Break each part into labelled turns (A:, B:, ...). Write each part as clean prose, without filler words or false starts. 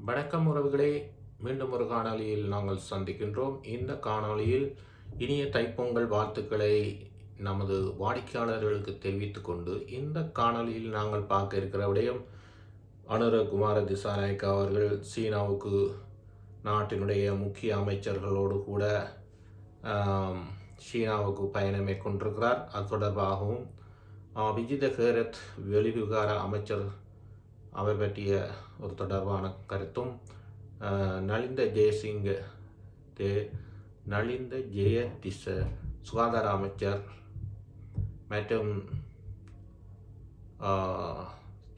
A: வணக்கம் உறவுகளே, மீண்டும் ஒரு காணொளியில் நாங்கள் சந்திக்கின்றோம். இந்த காணொளியில் இனிய தைப்பொங்கல் வாழ்த்துக்களை நமது வாடிக்கையாளர்களுக்கு தெரிவித்துக் கொண்டு இந்த காணொளியில் நாங்கள் பார்க்க இருக்கிற விடயம், அனுரகுமார திசாநாயக்க அவர்கள் சீனாவுக்கு நாட்டினுடைய முக்கிய அமைச்சர்களோடு கூட சீனாவுக்கு பயணம் மேற்கொண்டிருக்கிறார். அது தொடர்பாகவும் விஜித ஹேரத் வெளிவிவகார அமைச்சர் அவர் பற்றிய ஒரு தொடர்பான கருத்தும், நலிந்த ஜெயதிச சுகாதார அமைச்சர் மற்றும்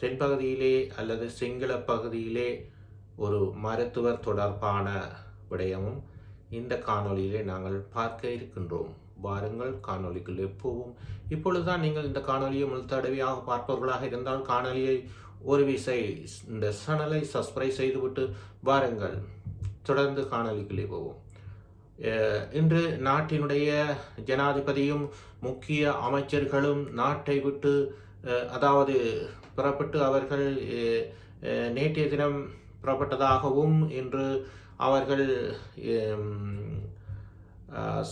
A: தென்பகுதியிலே அல்லது சிங்கள பகுதியிலே ஒரு மருத்துவர் தொடர்பான விடயமும் இந்த காணொளியிலே நாங்கள் பார்க்க இருக்கின்றோம். வாருங்கள் காணொளிக்குள்ளே போவோம். இப்பொழுதுதான் நீங்கள் இந்த காணொலியை முழுத்தடவையாக பார்ப்பவர்களாக இருந்தால் காணொலியை ஒரு விசை இந்த சேனலை சப்ஸ்கிரைப் செய்துவிட்டு வாருங்கள், தொடர்ந்து காணொலிக்குள்ளே போவோம். இன்று நாட்டினுடைய ஜனாதிபதியும் முக்கிய அமைச்சர்களும் நாட்டை விட்டு அதாவது புறப்பட்டு அவர்கள் நேற்றைய தினம் புறப்பட்டதாகவும், இன்று அவர்கள்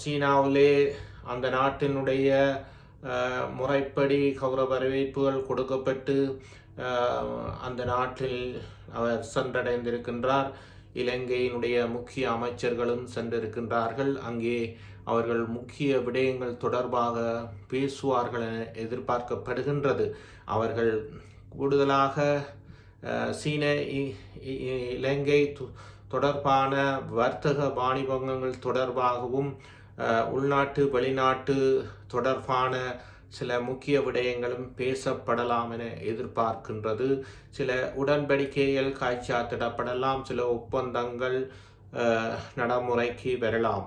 A: சீனாவிலே அந்த நாட்டினுடைய முறைப்படி கௌரவ வரவேற்புகள் கொடுக்கப்பட்டு அந்த நாட்டில் அவர் சென்றடைந்திருக்கின்றார். இலங்கையினுடைய முக்கிய அமைச்சர்களும் சென்றிருக்கின்றார்கள். அங்கே அவர்கள் முக்கிய விடயங்கள் தொடர்பாக பேசுவார்கள் என எதிர்பார்க்கப்படுகின்றது. அவர்கள் கூடுதலாக சீன இலங்கை தொடர்பான வர்த்தக வாணிபங்கள் தொடர்பாகவும் உள்நாட்டு வெளிநாட்டு தொடர்பான சில முக்கிய விடயங்களும் பேசப்படலாம் என எதிர்பார்க்கின்றது. சில உடன்படிக்கைகள் காய்ச்சாத்திடப்படலாம், சில ஒப்பந்தங்கள் நடைமுறைக்கு வரலாம்.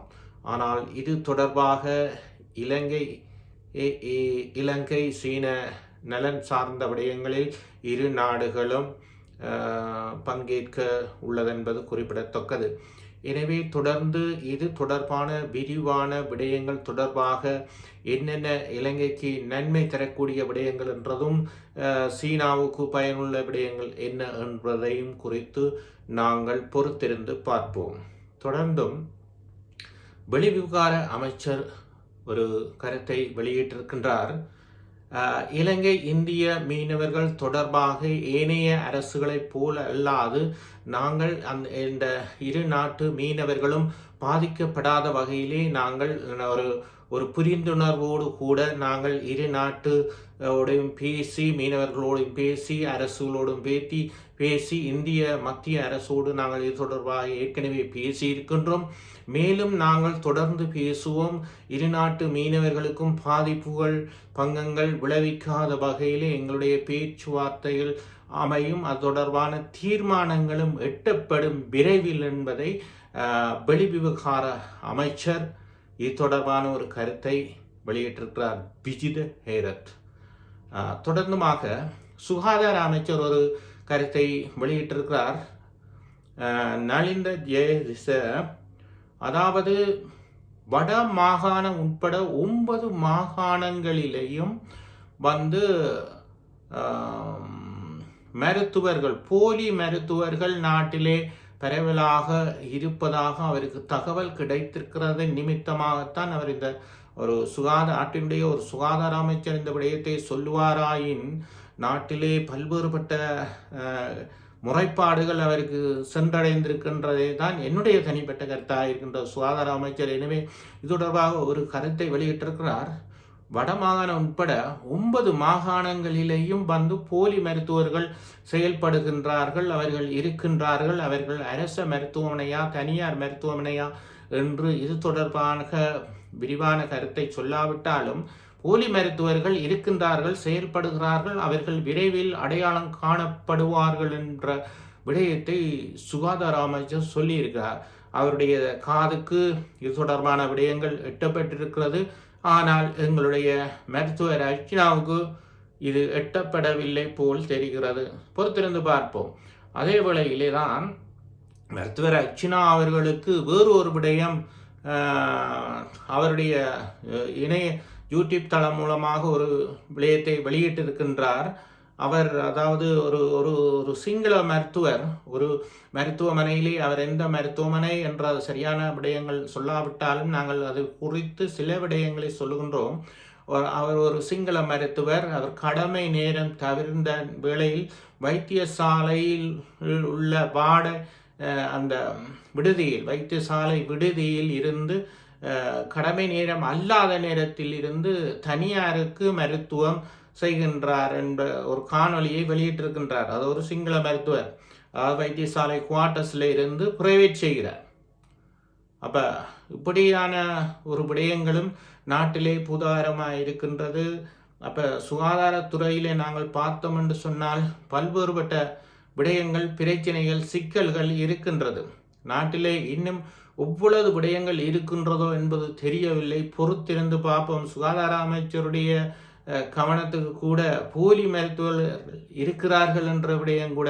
A: ஆனால் இது தொடர்பாக இலங்கை சீன நலன் சார்ந்த விடயங்களில் இரு நாடுகளும் பங்கேற்க உள்ளதென்பது குறிப்பிடத்தக்கது. எனவே தொடர்ந்து இது தொடர்பான விரிவான விடயங்கள் தொடர்பாக என்னென்ன இலங்கைக்கு நன்மை தரக்கூடிய விடயங்கள் என்றதும் சீனாவுக்கு பயனுள்ள விடயங்கள் என்ன என்பதையும் குறித்து நாங்கள் பொறுத்திருந்து பார்ப்போம். தொடர்ந்தும் வெளிவிவகார அமைச்சர் ஒரு கருத்தை வெளியிட்டிருக்கின்றார். இலங்கை இந்திய மீனவர்கள் தொடர்பாக ஏனைய அரசுகளைப் போல அல்லாது நாங்கள் இந்த இரு நாட்டு மீனவர்களும் பாதிக்கப்படாத வகையிலே நாங்கள் ஒரு புரிந்துணர்வோடு கூட நாங்கள் இரு நாட்டோடையும் பேசி, மீனவர்களோடும் பேசி, அரசுகளோடும் பேசி இந்திய மத்திய அரசோடு நாங்கள் இது தொடர்பாக ஏற்கனவே பேசி இருக்கின்றோம். மேலும் நாங்கள் தொடர்ந்து பேசுவோம். இரு நாட்டு மீனவர்களுக்கும் பாதிப்புகள் பங்கங்கள் விளைவிக்காத வகையிலே எங்களுடைய பேச்சுவார்த்தைகள் அமையும், அது தொடர்பான தீர்மானங்களும் எட்டப்படும் விரைவில் என்பதை வெளிவிவகார அமைச்சர் இது தொடர்பான ஒரு கருத்தை வெளியிட்டிருக்கிறார் விஜித ஹேரத். தொடர்ந்துமாக சுகாதார அமைச்சர் ஒரு கருத்தை வெளியிட்டிருக்கிறார். நலிந்த ஜெயதிச, அதாவது வட மாகாணம் உட்பட 9 மாகாணங்களிலேயும் மருத்துவர்கள், போலி மருத்துவர்கள் நாட்டிலே பரவலாக இருப்பதாக அவருக்கு தகவல் கிடைத்திருக்கிறது நிமித்தமாகத்தான் அவர் இந்த ஒரு நாட்டினுடைய ஒரு சுகாதார அமைச்சர் இந்த விடயத்தை சொல்லுவாராயின் நாட்டிலே பல்வேறுபட்ட முறைப்பாடுகள் அவருக்கு சென்றடைந்திருக்கின்றதே தான் என்னுடைய தனிப்பட்ட கருத்தாக இருக்கின்ற சுகாதார அமைச்சர். எனவே இது தொடர்பாக ஒரு கருத்தை வெளியிட்டிருக்கிறார். வடமாகாணம் உட்பட 9 மாகாணங்களிலேயும் போலி மருத்துவர்கள் செயல்படுகின்றார்கள், அவர்கள் இருக்கின்றார்கள். அவர்கள் அரச மருத்துவமனையா தனியார் மருத்துவமனையா என்று இது தொடர்பான விரிவான கருத்தை சொல்லாவிட்டாலும் போலி மருத்துவர்கள் இருக்கின்றார்கள், செயல்படுகிறார்கள். அவர்கள் விரைவில் அடையாளம் காணப்படுவார்கள் என்ற விடயத்தை சுகாதார அமைச்சர் சொல்லியிருக்கிறார். அவருடைய காதுக்கு இது தொடர்பான விடயங்கள் எட்டப்பட்டிருக்கிறது. ஆனால் எங்களுடைய மருத்துவர் அர்ச்சனாவுக்கு இது எட்டப்படவில்லை போல் தெரிகிறது. பொறுத்திருந்து பார்ப்போம். அதே வேளையிலே தான் மருத்துவர் அர்ச்சனா அவர்களுக்கு வேறு ஒரு விடயம் அவருடைய யூடியூப் தளம் மூலமாக ஒரு விடயத்தை வெளியிட்டிருக்கின்றார். அவர் அதாவது ஒரு ஒரு ஒரு சிங்கள மருத்துவர் ஒரு மருத்துவமனையிலே அவர் எந்த மருத்துவமனை என்ற சரியான விடயங்கள் சொல்லாவிட்டாலும் நாங்கள் அது குறித்து சில விடயங்களை சொல்லுகின்றோம். அவர் ஒரு சிங்கள மருத்துவர். அவர் கடமை நேரம் தவிர்ந்த வேளையில் வைத்தியசாலையில் உள்ள அந்த வைத்தியசாலை விடுதியில் இருந்து கடமை நேரம் அல்லாத நேரத்தில் இருந்து தனியாருக்கு மருத்துவம் செய்கின்றார் என்ற ஒரு காணொலியை வெளியிட்டிருக்கின்றார். அது ஒரு சிங்கள மருத்துவர் வைத்தியசாலை குவார்ட்டர்ஸ்ல இருந்து பிரைவேட் செய்கிறார். அப்ப இப்படியான ஒரு விடயங்களும் நாட்டிலே புதாரமாக இருக்கின்றது. அப்ப சுகாதாரத்துறையிலே நாங்கள் பார்த்தோம் என்று சொன்னால் பல்வேறுபட்ட விடயங்கள், பிரச்சனைகள், சிக்கல்கள் இருக்கின்றது. நாட்டிலே இன்னும் எவ்வளவு விடயங்கள் இருக்கின்றதோ என்பது தெரியவில்லை. பொறுத்திருந்து பார்ப்போம். சுகாதார அமைச்சருடைய கவனத்துக்கு கூட போலி மருத்துவர்கள் இருக்கிறார்கள் என்ற விடயம் கூட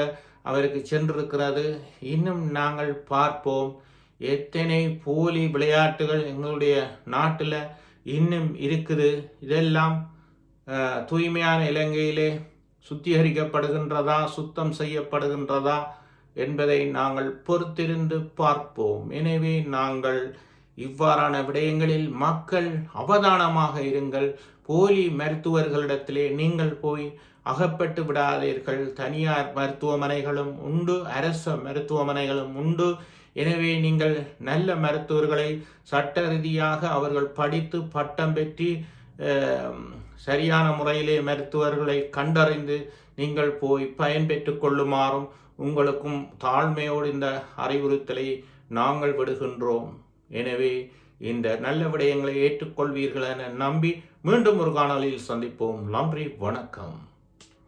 A: அவருக்கு சென்றிருக்கிறது. இன்னும் நாங்கள் பார்ப்போம் எத்தனை போலி விளையாட்டுகள் எங்களுடைய நாட்டில் இன்னும் இருக்குது. இதெல்லாம் தூய்மையான இலங்கையிலே சுத்திகரிக்கப்படுகின்றதா, சுத்தம் செய்யப்படுகின்றதா என்பதை நாங்கள் பொறுத்திருந்து பார்ப்போம். எனவே நாங்கள் இவ்வாறான விடயங்களில் மக்கள் அவதானமாக இருங்கள். போலி மருத்துவர்களிடத்திலே நீங்கள் போய் அகப்பட்டு விடாதீர்கள். தனியார் மருத்துவமனைகளும் உண்டு, அரச மருத்துவமனைகளும் உண்டு. எனவே நீங்கள் நல்ல மருத்துவர்களை சட்ட ரீதியாக அவர்கள் படித்து பட்டம் பெற்று சரியான முறையிலே மருத்துவர்களை கண்டறிந்து நீங்கள் போய் பயன்பெற்று கொள்ளுமாறும் உங்களுக்கும் தாழ்மையோடு இந்த அறிவுறுத்தலை நாங்கள் விடுகின்றோம். எனவே இந்த நல்ல விடயங்களை ஏற்றுக்கொள்வீர்கள் என நம்பி மீண்டும் ஒரு காணொலியில் சந்திப்போம். நன்றி, வணக்கம்.